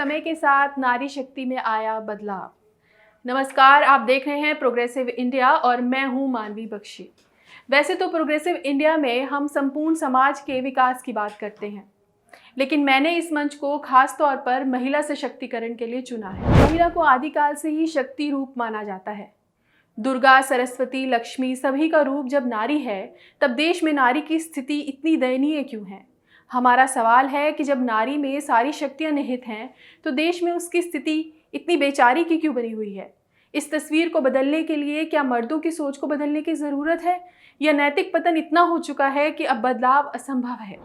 समय के साथ नारी शक्ति में आया बदलाव। नमस्कार, आप देख रहे हैं प्रोग्रेसिव इंडिया और मैं हूं मानवी बख्शी। वैसे तो प्रोग्रेसिव इंडिया में हम संपूर्ण समाज के विकास की बात करते हैं, लेकिन मैंने इस मंच को खास तौर पर महिला सशक्तिकरण के लिए चुना है। महिला को आदिकाल से ही शक्ति रूप माना जाता है। दुर्गा, सरस्वती, लक्ष्मी सभी का रूप जब नारी है, तब देश में नारी की स्थिति इतनी दयनीय क्यों है? हमारा सवाल है कि जब नारी में सारी शक्तियां निहित हैं, तो देश में उसकी स्थिति इतनी बेचारी की क्यों बनी हुई है? इस तस्वीर को बदलने के लिए क्या मर्दों की सोच को बदलने की ज़रूरत है, या नैतिक पतन इतना हो चुका है कि अब बदलाव असंभव है?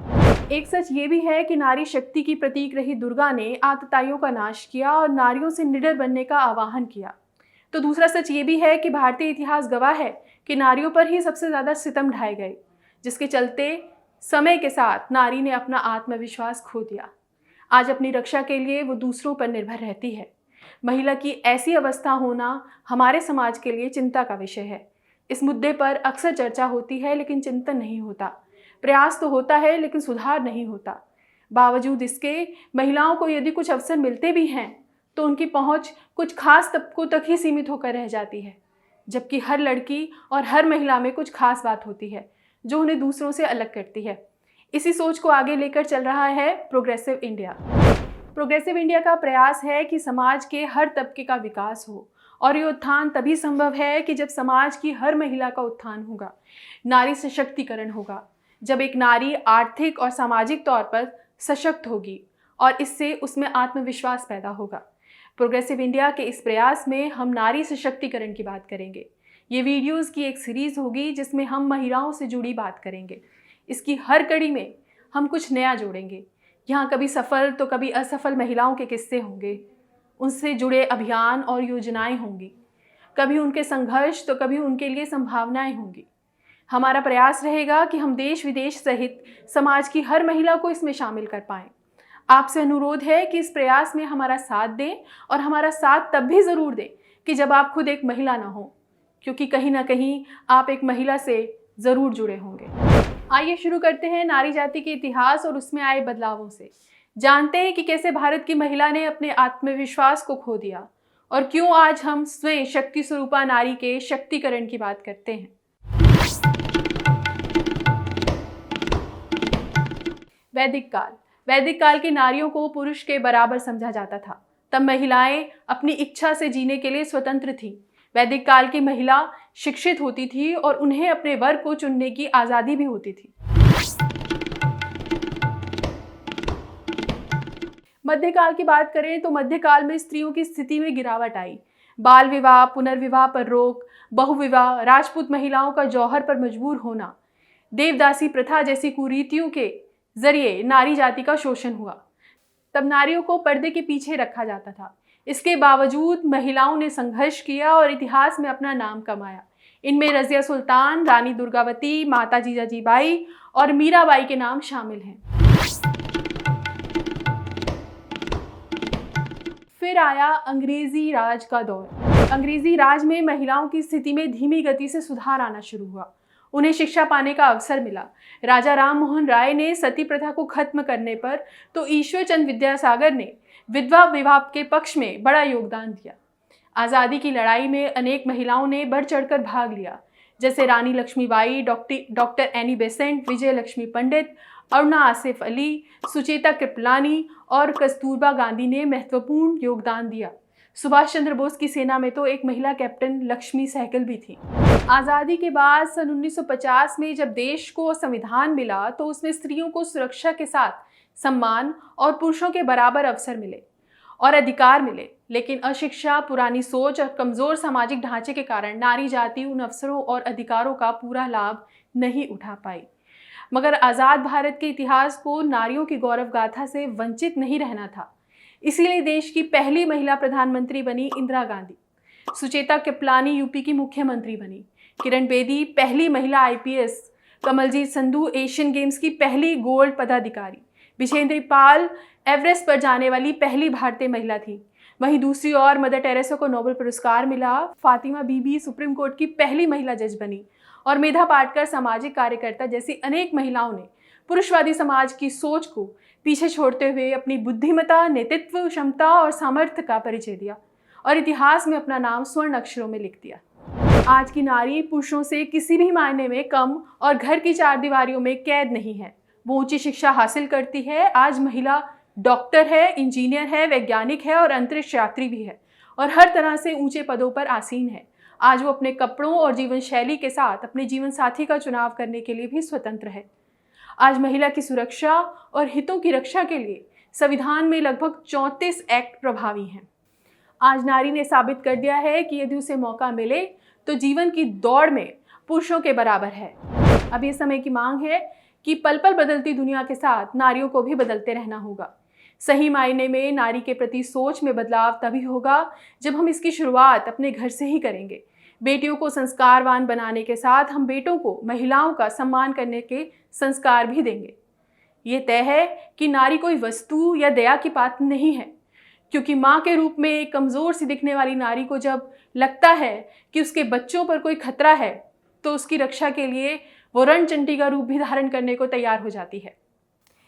एक सच ये भी है कि नारी शक्ति की प्रतीक रही दुर्गा ने आतताइयों का नाश किया और नारियों से निडर बनने का आह्वान किया। तो दूसरा सच ये भी है कि भारतीय इतिहास गवाह है कि नारियों पर ही सबसे ज़्यादा सितम ढाए गए, जिसके चलते समय के साथ नारी ने अपना आत्मविश्वास खो दिया। आज अपनी रक्षा के लिए वो दूसरों पर निर्भर रहती है। महिला की ऐसी अवस्था होना हमारे समाज के लिए चिंता का विषय है। इस मुद्दे पर अक्सर चर्चा होती है, लेकिन चिंतन नहीं होता। प्रयास तो होता है, लेकिन सुधार नहीं होता। बावजूद इसके महिलाओं को यदि कुछ अवसर मिलते भी हैं, तो उनकी पहुंच कुछ खास तबकों तक ही सीमित होकर रह जाती है, जबकि हर लड़की और हर महिला में कुछ खास बात होती है जो उन्हें दूसरों से अलग करती है। इसी सोच को आगे लेकर चल रहा है प्रोग्रेसिव इंडिया। प्रोग्रेसिव इंडिया का प्रयास है कि समाज के हर तबके का विकास हो, और ये उत्थान तभी संभव है कि जब समाज की हर महिला का उत्थान होगा, नारी सशक्तिकरण होगा। जब एक नारी आर्थिक और सामाजिक तौर पर सशक्त होगी और इससे उसमें आत्मविश्वास पैदा होगा। प्रोग्रेसिव इंडिया के इस प्रयास में हम नारी सशक्तिकरण की बात करेंगे। ये वीडियोस की एक सीरीज़ होगी जिसमें हम महिलाओं से जुड़ी बात करेंगे। इसकी हर कड़ी में हम कुछ नया जोड़ेंगे। यहाँ कभी सफल तो कभी असफल महिलाओं के किस्से होंगे, उनसे जुड़े अभियान और योजनाएं होंगी। कभी उनके संघर्ष तो कभी उनके लिए संभावनाएं होंगी। हमारा प्रयास रहेगा कि हम देश विदेश सहित समाज की हर महिला को इसमें शामिल कर पाएं। आपसे अनुरोध है कि इस प्रयास में हमारा साथ दें, और हमारा साथ तब भी ज़रूर दें कि जब आप खुद एक महिला ना हो, क्योंकि कहीं ना कहीं आप एक महिला से ज़रूर जुड़े होंगे। आइए शुरू करते हैं नारी जाति के इतिहास और उसमें आए बदलावों से। जानते हैं कि कैसे भारत की महिला ने अपने आत्मविश्वास को खो दिया, और क्यों आज हम स्वयं शक्ति स्वरूपा नारी के शक्तिकरण की बात करते हैं। वैदिक काल की नारियों को पुरुष के बराबर समझा जाता था। तब महिलाएं अपनी इच्छा से जीने के लिए स्वतंत्र थीं। वैदिक काल की महिला शिक्षित होती थी और उन्हें अपने वर को चुनने की आज़ादी भी होती थी। मध्यकाल की बात करें तो मध्यकाल में स्त्रियों की स्थिति में गिरावट आई। बाल विवाह, पुनर्विवाह पर रोक, बहुविवाह, राजपूत महिलाओं का जौहर पर मजबूर होना, देवदासी प्रथा जैसी कुरीतियों के जरिए नारी जाति का शोषण हुआ। तब नारियों को पर्दे के पीछे रखा जाता था। इसके बावजूद महिलाओं ने संघर्ष किया और इतिहास में अपना नाम कमाया। इनमें रज़िया सुल्तान, रानी दुर्गावती, माता जीजाजीबाई और मीराबाई के नाम शामिल हैं। फिर आया अंग्रेजी राज का दौर। अंग्रेजी राज में महिलाओं की स्थिति में धीमी गति से सुधार आना शुरू हुआ। उन्हें शिक्षा पाने का अवसर मिला। राजा राम मोहन राय ने सती प्रथा को खत्म करने पर, तो ईश्वर चंद्र विद्यासागर ने विधवा विवाह के पक्ष में बड़ा योगदान दिया। आज़ादी की लड़ाई में अनेक महिलाओं ने बढ़ चढ़कर भाग लिया, जैसे रानी लक्ष्मीबाई, डॉक्टर एनी बेसेंट, विजय लक्ष्मी पंडित, अरुणा आसिफ अली, सुचेता कृपलानी और कस्तूरबा गांधी ने महत्वपूर्ण योगदान दिया। सुभाष चंद्र बोस की सेना में तो एक महिला कैप्टन लक्ष्मी सहगल भी थी। आज़ादी के बाद सन 1950 में जब देश को संविधान मिला, तो उसमें स्त्रियों को सुरक्षा के साथ सम्मान और पुरुषों के बराबर अवसर मिले और अधिकार मिले। लेकिन अशिक्षा, पुरानी सोच और कमज़ोर सामाजिक ढांचे के कारण नारी जाति उन अवसरों और अधिकारों का पूरा लाभ नहीं उठा पाई। मगर आज़ाद भारत के इतिहास को नारियों की गौरव गाथा से वंचित नहीं रहना था। इसीलिए देश की पहली महिला प्रधानमंत्री बनी इंदिरा गांधी। सुचेता कृपलानी यूपी की मुख्यमंत्री बनी। किरण बेदी पहली महिला IPS। Kamaljit Sandhu Asian Games की पहली गोल्ड पदाधिकारी। विजेंद्र पाल एवरेस्ट पर जाने वाली पहली भारतीय महिला थी। वहीं दूसरी ओर मदर टेरेसा को नोबेल पुरस्कार मिला। फातिमा बीबी सुप्रीम कोर्ट की पहली महिला जज बनी, और मेधा पाटकर सामाजिक कार्यकर्ता जैसी अनेक महिलाओं ने पुरुषवादी समाज की सोच को पीछे छोड़ते हुए अपनी बुद्धिमत्ता, नेतृत्व क्षमता और सामर्थ्य का परिचय दिया और इतिहास में अपना नाम स्वर्ण अक्षरों में लिख दिया। आज की नारी पुरुषों से किसी भी मायने में कम और घर की चार दीवारियों में कैद नहीं है। वो ऊंची शिक्षा हासिल करती है। आज महिला डॉक्टर है, इंजीनियर है, वैज्ञानिक है और अंतरिक्ष यात्री भी है और हर तरह से ऊंचे पदों पर आसीन है। आज वो अपने कपड़ों और जीवन शैली के साथ अपने जीवन साथी का चुनाव करने के लिए भी स्वतंत्र है। आज महिला की सुरक्षा और हितों की रक्षा के लिए संविधान में लगभग 34 एक्ट प्रभावी हैं। आज नारी ने साबित कर दिया है कि यदि उसे मौका मिले तो जीवन की दौड़ में पुरुषों के बराबर है। अब ये समय की मांग है कि पल पल बदलती दुनिया के साथ नारियों को भी बदलते रहना होगा। सही मायने में नारी के प्रति सोच में बदलाव तभी होगा जब हम इसकी शुरुआत अपने घर से ही करेंगे। बेटियों को संस्कारवान बनाने के साथ हम बेटों को महिलाओं का सम्मान करने के संस्कार भी देंगे। ये तय है कि नारी कोई वस्तु या दया की पात्र नहीं है, क्योंकि माँ के रूप में एक कमज़ोर सी दिखने वाली नारी को जब लगता है कि उसके बच्चों पर कोई खतरा है तो उसकी रक्षा के लिए वो रणचंडी का रूप भी धारण करने को तैयार हो जाती है।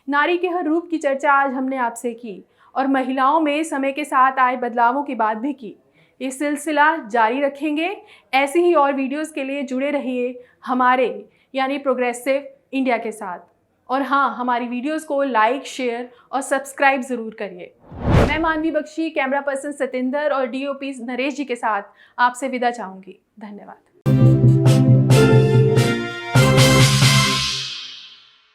नारी के हर रूप की चर्चा आज हमने आपसे की और महिलाओं में समय के साथ आए बदलावों की बात भी की। ये सिलसिला जारी रखेंगे। ऐसी ही और वीडियोस के लिए जुड़े रहिए हमारे यानी प्रोग्रेसिव इंडिया के साथ। और हाँ, हमारी वीडियोस को लाइक, शेयर और सब्सक्राइब ज़रूर करिए। मैं मानवी बख्शी, कैमरा पर्सन सतेंद्र और DOP नरेश जी के साथ आपसे विदा चाहूँगी। धन्यवाद।